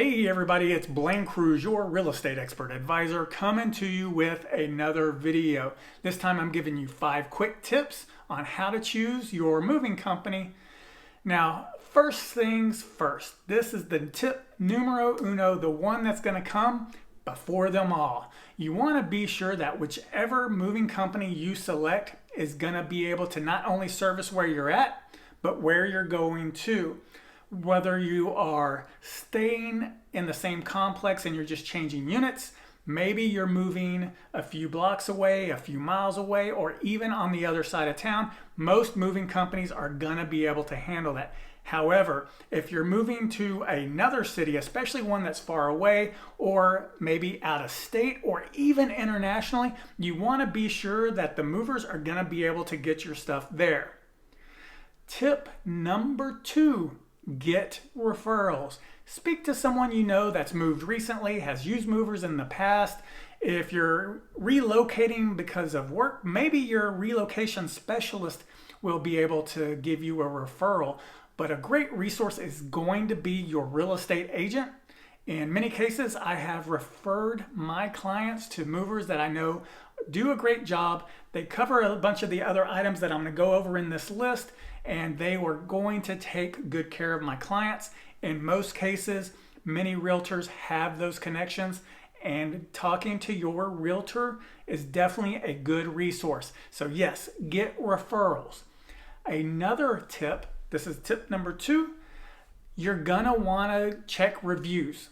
Hey everybody, it's Blaine Cruse, your real estate expert advisor, coming to you with another video. This time I'm giving you 5 quick tips on how to choose your moving company. Now, first things first, this is the tip numero uno, the one that's going to come before them all. You want to be sure that whichever moving company you select is going to be able to not only service where you're at, but where you're going to. Whether you are staying in the same complex and you're just changing units, maybe you're moving a few blocks away, a few miles away, or even on the other side of town, most moving companies are going to be able to handle that. However, if you're moving to another city, especially one that's far away, or maybe out of state, or even internationally, you want to be sure that the movers are going to be able to get your stuff there. Tip number 2. Get referrals. Speak to someone you know that's moved recently, has used movers in the past. If you're relocating because of work, maybe your relocation specialist will be able to give you a referral. But a great resource is going to be your real estate agent. In many cases, I have referred my clients to movers that I know do a great job. They cover a bunch of the other items that I'm going to go over in this list, and they were going to take good care of my clients. In most cases, many realtors have those connections, and talking to your realtor is definitely a good resource. So yes, get referrals. Another tip, this is tip number 2, you're gonna wanna check reviews.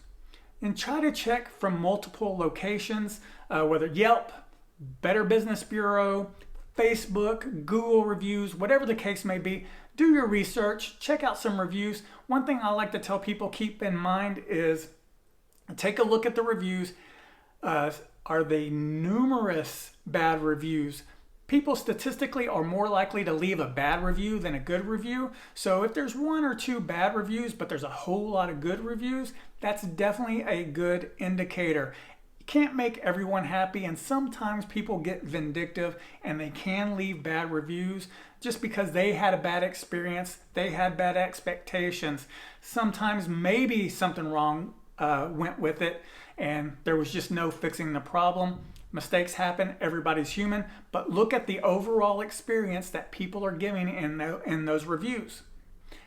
And try to check from multiple locations, whether Yelp, Better Business Bureau, Facebook, Google reviews, whatever the case may be. Do your research, check out some reviews. One thing I like to tell people keep in mind is take a look at the reviews. Are they numerous bad reviews? People statistically are more likely to leave a bad review than a good review. So if there's 1 or 2 bad reviews, but there's a whole lot of good reviews, that's definitely a good indicator. You can't make everyone happy, and sometimes people get vindictive and they can leave bad reviews just because they had a bad experience, they had bad expectations. Sometimes maybe something wrong went with it and there was just no fixing the problem. Mistakes happen, everybody's human, but look at the overall experience that people are giving in those reviews.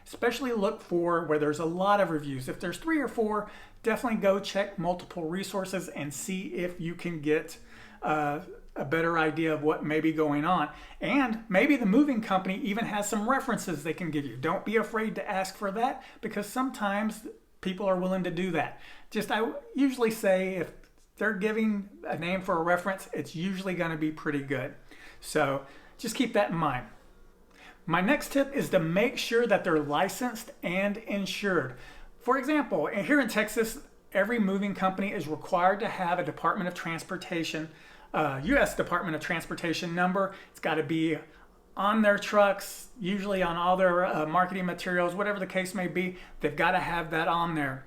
Especially look for where there's a lot of reviews. If there's 3 or 4, definitely go check multiple resources and see if you can get a better idea of what may be going on. And maybe the moving company even has some references they can give you. Don't be afraid to ask for that, because sometimes people are willing to do that. I usually say if they're giving a name for a reference, it's usually going to be pretty good. So just keep that in mind. My next tip is to make sure that they're licensed and insured. For example, here in Texas, every moving company is required to have a Department of Transportation, U.S. Department of Transportation number. It's got to be on their trucks, usually on all their marketing materials, whatever the case may be. They've got to have that on there.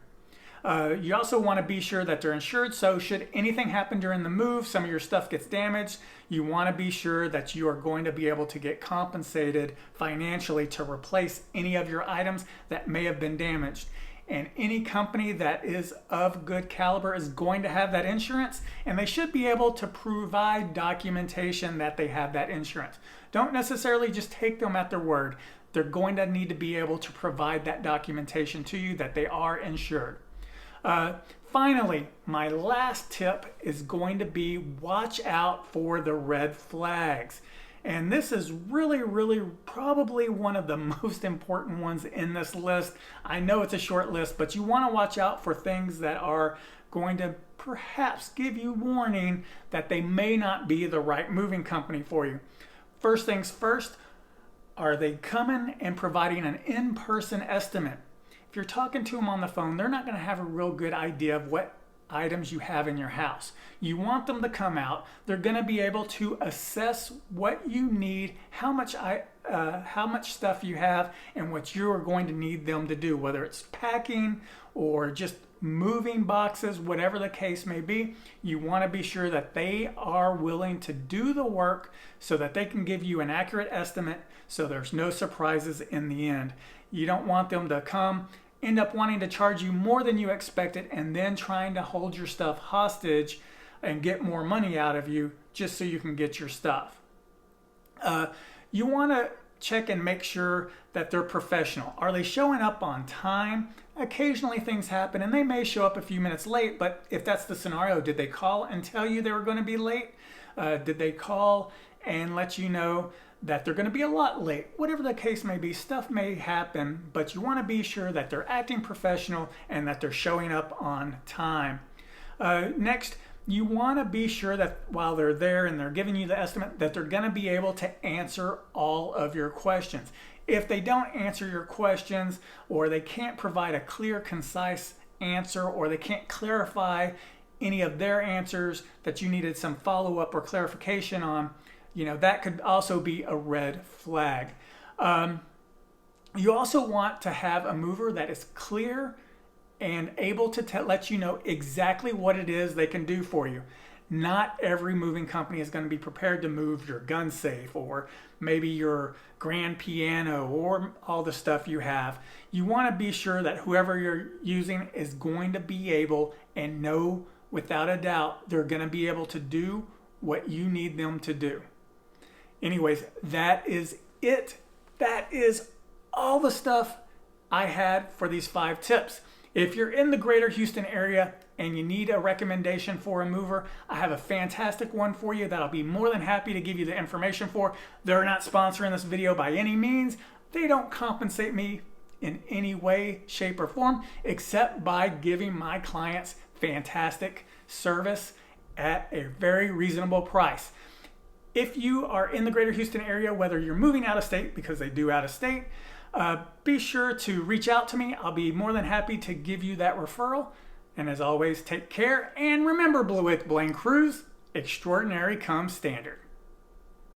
You also want to be sure that they're insured, so should anything happen during the move, some of your stuff gets damaged, you want to be sure that you are going to be able to get compensated financially to replace any of your items that may have been damaged. And any company that is of good caliber is going to have that insurance, and they should be able to provide documentation that they have that insurance. Don't necessarily just take them at their word. They're going to need to be able to provide that documentation to you that they are insured. Finally, my last tip is going to be watch out for the red flags. And this is really probably one of the most important ones in this list. I know it's a short list, but you want to watch out for things that are going to perhaps give you warning that they may not be the right moving company for you. First things first, are they coming and providing an in-person estimate? If you're talking to them on the phone, they're not going to have a real good idea of what items you have in your house. You want them to come out. They're going to be able to assess what you need, how much stuff you have, and what you are going to need them to do, whether it's packing or just moving boxes, whatever the case may be. You want to be sure that they are willing to do the work so that they can give you an accurate estimate so there's no surprises in the end. You don't want them to come end up wanting to charge you more than you expected and then trying to hold your stuff hostage and get more money out of you just so you can get your stuff. You want to check and make sure that they're professional. Are they showing up on time? Occasionally things happen and they may show up a few minutes late, but if that's the scenario, did they call and tell you they were going to be late? Did they call and let you know that they're going to be a lot late? Whatever the case may be, stuff may happen, but you want to be sure that they're acting professional and that they're showing up on time. Next, you want to be sure that while they're there and they're giving you the estimate, that they're going to be able to answer all of your questions. If they don't answer your questions, or they can't provide a clear, concise answer, or they can't clarify any of their answers that you needed some follow-up or clarification on, that could also be a red flag. You also want to have a mover that is clear and able to let you know exactly what it is they can do for you. Not every moving company is going to be prepared to move your gun safe or maybe your grand piano or all the stuff you have. You want to be sure that whoever you're using is going to be able and know without a doubt they're going to be able to do what you need them to do. Anyways, that is it. That is all the stuff I had for these 5 tips. If you're in the greater Houston area and you need a recommendation for a mover, I have a fantastic one for you that I'll be more than happy to give you the information for. They're not sponsoring this video by any means. They don't compensate me in any way, shape, or form, except by giving my clients fantastic service at a very reasonable price. If you are in the greater Houston area, whether you're moving out of state, because they do out of state, be sure to reach out to me. I'll be more than happy to give you that referral. And as always, take care. And remember, with Blaine Cruse, extraordinary comes standard.